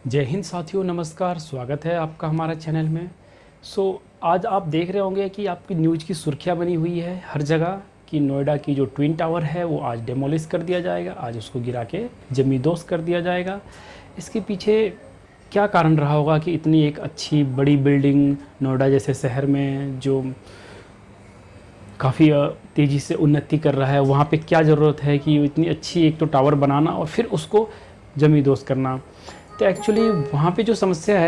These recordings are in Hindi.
जय हिंद साथियों, नमस्कार। स्वागत है आपका हमारा चैनल में। आज आप देख रहे होंगे कि आपकी न्यूज़ की सुर्खियाँ बनी हुई है हर जगह कि नोएडा की जो ट्विन टावर है वो आज डेमोलिश कर दिया जाएगा, आज उसको गिरा के जमींदोज कर दिया जाएगा। इसके पीछे क्या कारण रहा होगा कि इतनी एक अच्छी बड़ी बिल्डिंग नोएडा जैसे शहर में जो काफ़ी तेज़ी से उन्नति कर रहा है, वहाँ पे क्या ज़रूरत है कि इतनी अच्छी एक तो टावर बनाना और फिर उसको जमींदोज करना। तो एक्चुअली वहाँ पे जो समस्या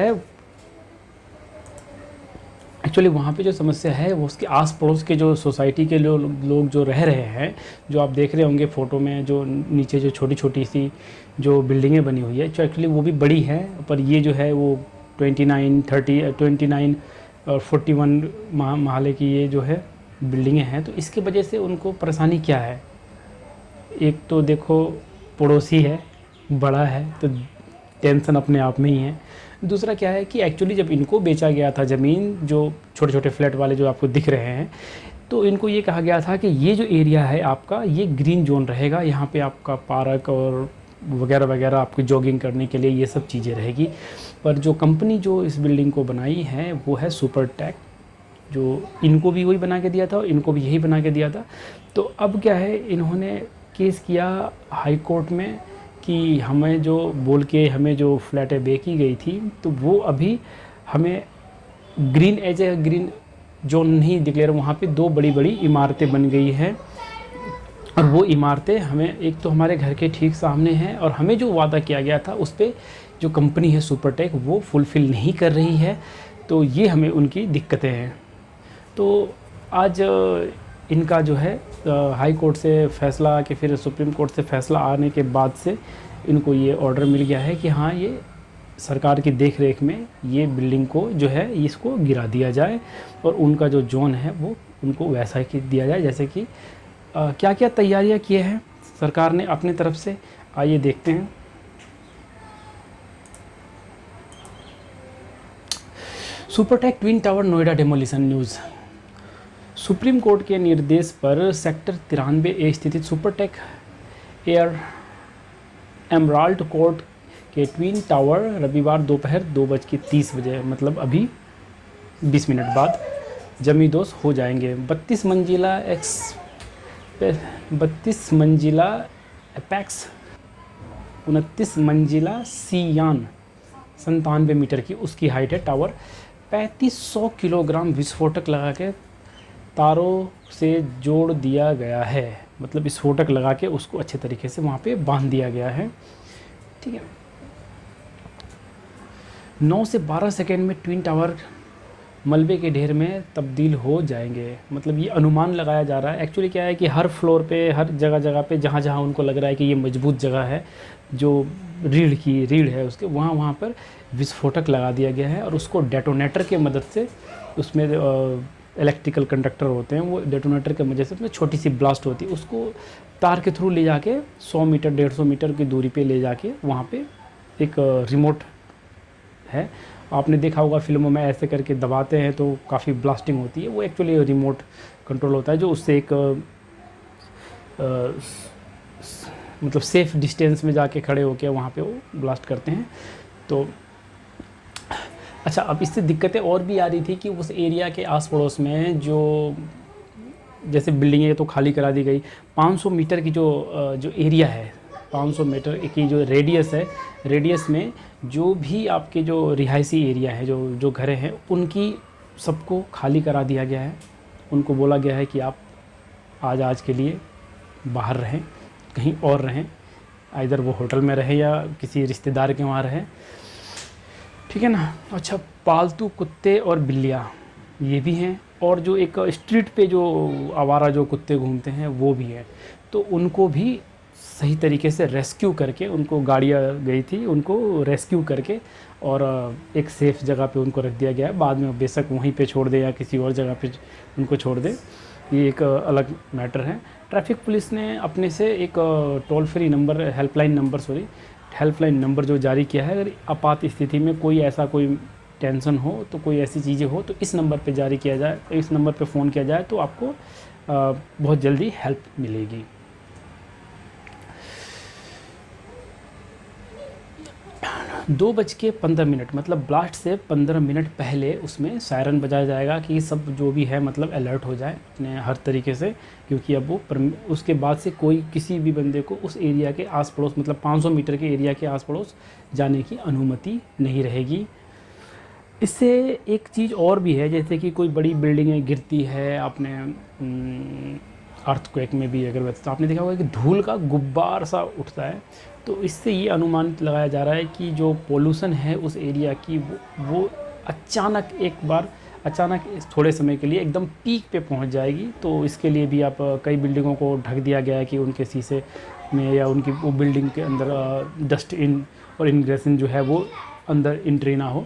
है वो उसके आस पड़ोस के जो सोसाइटी के लोग जो रह रहे हैं, जो आप देख रहे होंगे फ़ोटो में, जो नीचे जो छोटी छोटी सी जो बिल्डिंगें बनी हुई है, जो एक्चुअली वो भी बड़ी हैं, पर ये जो है वो 29 और 41 महले की ये जो है बिल्डिंगें हैं। तो इसकी वजह से उनको परेशानी क्या है? एक तो देखो पड़ोसी है, बड़ा है, तो टेंशन अपने आप में ही है। दूसरा क्या है कि एक्चुअली जब इनको बेचा गया था ज़मीन, जो छोटे छोटे फ्लैट वाले जो आपको दिख रहे हैं, तो इनको ये कहा गया था कि ये जो एरिया है आपका, ये ग्रीन जोन रहेगा, यहाँ पे आपका पार्क और वगैरह वगैरह आपकी जॉगिंग करने के लिए ये सब चीज़ें रहेगी। पर जो कंपनी जो इस बिल्डिंग को बनाई है वो है सुपरटेक, जो इनको भी वही बना के दिया था और इनको भी यही बना के दिया था। तो अब क्या है, इन्होंने केस किया हाई कोर्ट में कि हमें जो फ्लैटें बेची गई थी, तो वो अभी हमें ग्रीन जोन नहीं डिक्लेयर, वहाँ पे दो बड़ी बड़ी इमारतें बन गई हैं और वो इमारतें हमें एक तो हमारे घर के ठीक सामने हैं और हमें जो वादा किया गया था उस पर जो कंपनी है सुपरटेक वो फुलफ़िल नहीं कर रही है। तो ये हमें उनकी दिक्कतें हैं। तो आज इनका जो है हाई कोर्ट से फ़ैसला आके फिर सुप्रीम कोर्ट से फ़ैसला आने के बाद से इनको ये ऑर्डर मिल गया है कि हाँ, ये सरकार की देख रेख में ये बिल्डिंग को जो है इसको गिरा दिया जाए और उनका जो जोन है वो उनको वैसा ही दिया जाए। जैसे कि क्या क्या तैयारियां किए हैं सरकार ने अपने तरफ से, आइए देखते हैं। Supertech twin tower Noida demolition news. Supreme court के निर्देश पर सेक्टर 93A स्थित सुपरटेक एयर एमराल्ड कोर्ट के ट्विन टावर रविवार दोपहर 2:30 बजे, मतलब अभी 20 मिनट बाद जमींदोज हो जाएंगे। 32 मंजिला एपेक्स 29 मंजिला सीयान 97 मीटर की उसकी हाइट है। टावर 3500 किलोग्राम विस्फोटक लगा के तारों से जोड़ दिया गया है, मतलब विस्फोटक लगा के उसको अच्छे तरीके से वहाँ पे बांध दिया गया है। ठीक है, 9 से 12 सेकेंड में ट्विन टावर मलबे के ढेर में तब्दील हो जाएंगे, मतलब ये अनुमान लगाया जा रहा है। एक्चुअली क्या है कि हर फ्लोर पे, हर जगह पे जहाँ जहाँ उनको लग रहा है कि ये मजबूत जगह है, जो रीढ़ है उसके, वहाँ पर विस्फोटक लगा दिया गया है और उसको डेटोनेटर के मदद से, उसमें इलेक्ट्रिकल कंडक्टर होते हैं, वो डेटोनेटर के वजह से उसमें छोटी सी ब्लास्ट होती है, उसको तार के थ्रू ले जाके 100 मीटर 150 मीटर की दूरी पे ले जाके वहाँ पे एक रिमोट है, आपने देखा होगा फिल्मों में, ऐसे करके दबाते हैं तो काफ़ी ब्लास्टिंग होती है, वो एक्चुअली रिमोट कंट्रोल होता है जो उससे एक मतलब सेफ़ डिस्टेंस में जाके खड़े होकर वहाँ पे वो ब्लास्ट करते हैं। तो अच्छा, अब इससे दिक्कतें और भी आ रही थी कि उस एरिया के आस पड़ोस में जो जैसे बिल्डिंगें तो खाली करा दी गई, 500 मीटर की जो एरिया है, 500 मीटर की जो रेडियस है, रेडियस में जो भी आपके जो रिहायशी एरिया है, जो घरें हैं, उनकी सबको खाली करा दिया गया है। उनको बोला गया है कि आप आज के लिए बाहर रहें, कहीं और रहें, इधर वो होटल में रहें या किसी रिश्तेदार के वहाँ रहें, ठीक है ना। अच्छा, पालतू कुत्ते और बिल्लियाँ ये भी हैं, और जो एक स्ट्रीट पे जो आवारा जो कुत्ते घूमते हैं वो भी है, तो उनको भी सही तरीके से रेस्क्यू करके, उनको गाड़ियाँ गई थी, उनको रेस्क्यू करके और एक सेफ़ जगह पे उनको रख दिया गया है। बाद में बेशक वहीं पे छोड़ दे या किसी और जगह पे उनको छोड़ दे, ये एक अलग मैटर है। ट्रैफिक पुलिस ने अपने से एक toll free number, helpline number जो जारी किया है, अगर आपात स्थिति में कोई टेंशन हो, तो कोई ऐसी चीज़ें हो, तो इस नंबर पे जारी किया जाए, इस नंबर पे फ़ोन किया जाए तो आपको बहुत जल्दी हेल्प मिलेगी। 2:15 मतलब ब्लास्ट से 15 मिनट पहले उसमें सायरन बजाया जाएगा कि सब जो भी है मतलब अलर्ट हो जाए अपने हर तरीके से, क्योंकि अब वो उसके बाद से कोई किसी भी बंदे को उस एरिया के आस पड़ोस मतलब 500 मीटर के एरिया के आस पड़ोस जाने की अनुमति नहीं रहेगी। इससे एक चीज़ और भी है, जैसे कि कोई बड़ी बिल्डिंगें गिरती है, आपने अर्थक्वेक में भी अगर वैसे तो आपने देखा होगा कि धूल का गुब्बार सा उठता है, तो इससे ये अनुमानित लगाया जा रहा है कि जो पोल्यूशन है उस एरिया की वो अचानक एक बार अचानक थोड़े समय के लिए एकदम पीक पे पहुंच जाएगी। तो इसके लिए भी आप कई बिल्डिंगों को ढक दिया गया है कि उनके शीशे में या उनकी वो बिल्डिंग के अंदर डस्ट इन और इनग्रेशन जो है वो अंदर एंट्री ना हो।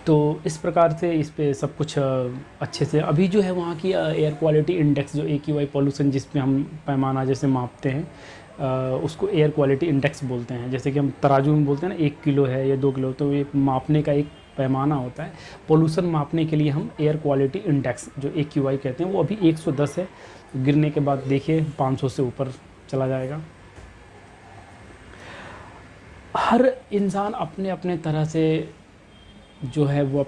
तो इस प्रकार से इस पे सब कुछ अच्छे से अभी जो है वहाँ की एयर क्वालिटी इंडेक्स जो AQI पॉल्यूशन जिस पे हम पैमाना जैसे मापते हैं उसको एयर क्वालिटी इंडेक्स बोलते हैं। जैसे कि हम तराजू में बोलते हैं ना 1 किलो है या 2 किलो, तो ये मापने का एक पैमाना होता है। पोल्यूशन मापने के लिए हम एयर क्वालिटी इंडेक्स जो AQI कहते हैं वो अभी 110 है, गिरने के बाद देखिए 500 से ऊपर चला जाएगा। हर इंसान अपने अपने तरह से जो है वो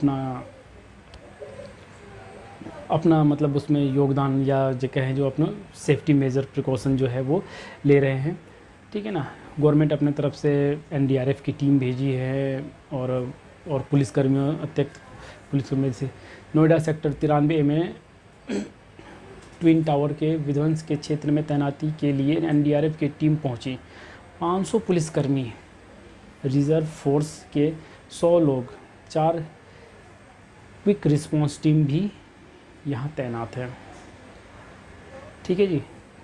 अपना मतलब उसमें योगदान या जो कहें जो अपना सेफ्टी मेजर प्रिकॉशन जो है वो ले रहे हैं, ठीक है ना। गवर्नमेंट अपने तरफ से NDRF की टीम भेजी है और पुलिसकर्मियों अतिरिक्त पुलिसकर्मी से नोएडा सेक्टर 93 में ट्विन टावर के विध्वंस के क्षेत्र में तैनाती के लिए NDRF की टीम पहुंची। 500 पुलिसकर्मी, रिजर्व फोर्स के 100 लोग, 4 क्विक रिस्पांस टीम भी यहाँ तैनात है, ठीक है जी।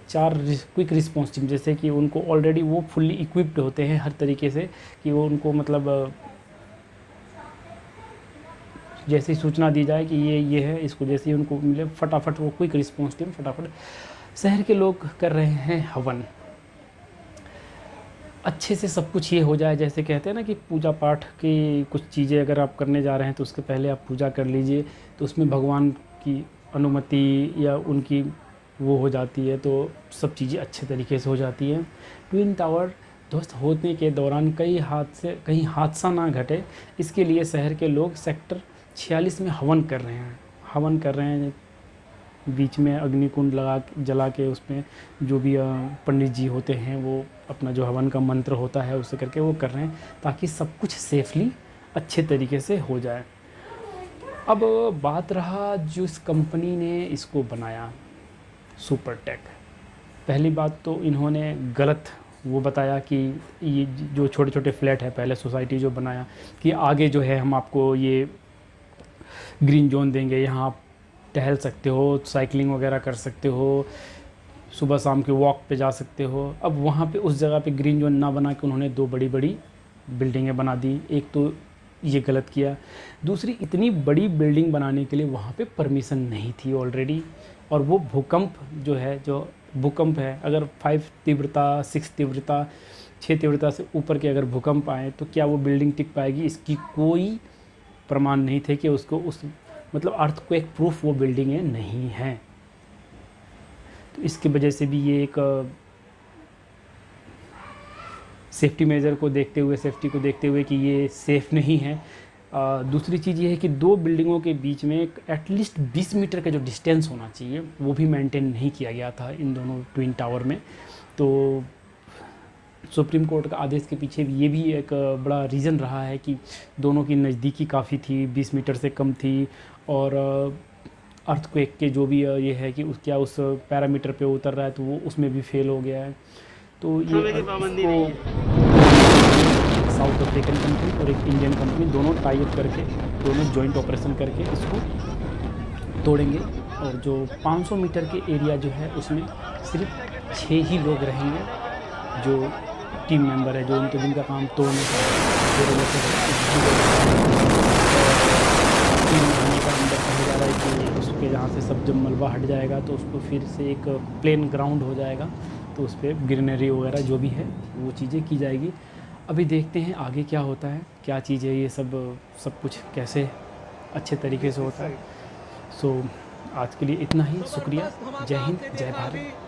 4 क्विक रिस्पांस टीम, जैसे कि उनको ऑलरेडी वो फुल्ली इक्विप्ड होते हैं हर तरीके से कि वो उनको मतलब जैसे ही सूचना दी जाए कि ये है, इसको जैसे ही उनको मिले फटाफट वो क्विक रिस्पांस टीम फटाफट। शहर के लोग कर रहे हैं हवन, अच्छे से सब कुछ ये हो जाए। जैसे कहते हैं ना कि पूजा पाठ की कुछ चीज़ें अगर आप करने जा रहे हैं तो उसके पहले आप पूजा कर लीजिए, तो उसमें भगवान की अनुमति या उनकी वो हो जाती है, तो सब चीज़ें अच्छे तरीके से हो जाती हैं। ट्विन टावर ध्वस्त होने के दौरान कहीं हादसा ना घटे, इसके लिए शहर के लोग सेक्टर 46 में हवन कर रहे हैं। बीच में अग्निकुंड जला के उसमें जो भी पंडित जी होते हैं वो अपना जो हवन का मंत्र होता है उससे करके वो कर रहे हैं, ताकि सब कुछ सेफली अच्छे तरीके से हो जाए। अब बात रहा जिस कंपनी ने इसको बनाया, सुपरटेक। पहली बात तो इन्होंने गलत वो बताया कि ये जो छोटे छोटे फ्लैट है, पहले सोसाइटी जो बनाया कि आगे जो है हम आपको ये ग्रीन जोन देंगे, यहाँ आप टहल सकते हो, साइकिलिंग वगैरह कर सकते हो, सुबह शाम के वॉक पे जा सकते हो। अब वहाँ पे उस जगह पे ग्रीन जोन ना बना के उन्होंने 2 बड़ी बड़ी बिल्डिंगें बना दी। एक तो ये गलत किया, दूसरी इतनी बड़ी बिल्डिंग बनाने के लिए वहाँ पे परमिशन नहीं थी ऑलरेडी। और वो भूकंप जो है, जो भूकंप है, अगर 5 तीव्रता, 6 तीव्रता, 6 तीव्रता से ऊपर के अगर भूकंप आए तो क्या वो बिल्डिंग टिक पाएगी, इसकी कोई प्रमाण नहीं थे कि उसको उस मतलब अर्थक्वेक प्रूफ वो बिल्डिंगें नहीं हैं। तो इसकी वजह से भी ये एक सेफ्टी मेजर को देखते हुए, सेफ्टी को देखते हुए कि ये सेफ़ नहीं है। दूसरी चीज़ ये है कि 2 बिल्डिंगों के बीच में एटलीस्ट 20 मीटर का जो डिस्टेंस होना चाहिए वो भी मेंटेन नहीं किया गया था इन दोनों ट्विन टावर में। तो सुप्रीम कोर्ट का आदेश के पीछे भी ये भी एक बड़ा रीज़न रहा है कि दोनों की नज़दीकी काफ़ी थी, 20 मीटर से कम थी। और अर्थक्वेक के जो भी ये है कि क्या उस पैरामीटर पे उतर रहा है तो वो उसमें भी फेल हो गया है। तो ये साउथ अफ्रीकन कंपनी और एक इंडियन कंपनी दोनों टाई अप करके, दोनों जॉइंट ऑपरेशन करके इसको तोड़ेंगे। और जो 500 मीटर के एरिया जो है उसमें सिर्फ 6 ही लोग रहेंगे जो टीम मेंबर है, जो उनके जिनका काम तोड़ने का अंदर कहा जा रहा है कि उसके जहाँ से सब जब मलबा हट जाएगा तो उसको फिर से एक प्लेन ग्राउंड हो जाएगा, तो उस पर ग्रीनरी वगैरह जो भी है वो चीज़ें की जाएगी। अभी देखते हैं आगे क्या होता है, क्या चीज़ है ये सब कुछ कैसे अच्छे तरीके से होता है। सो आज के लिए इतना ही, शुक्रिया, जय हिंद, जय भारत।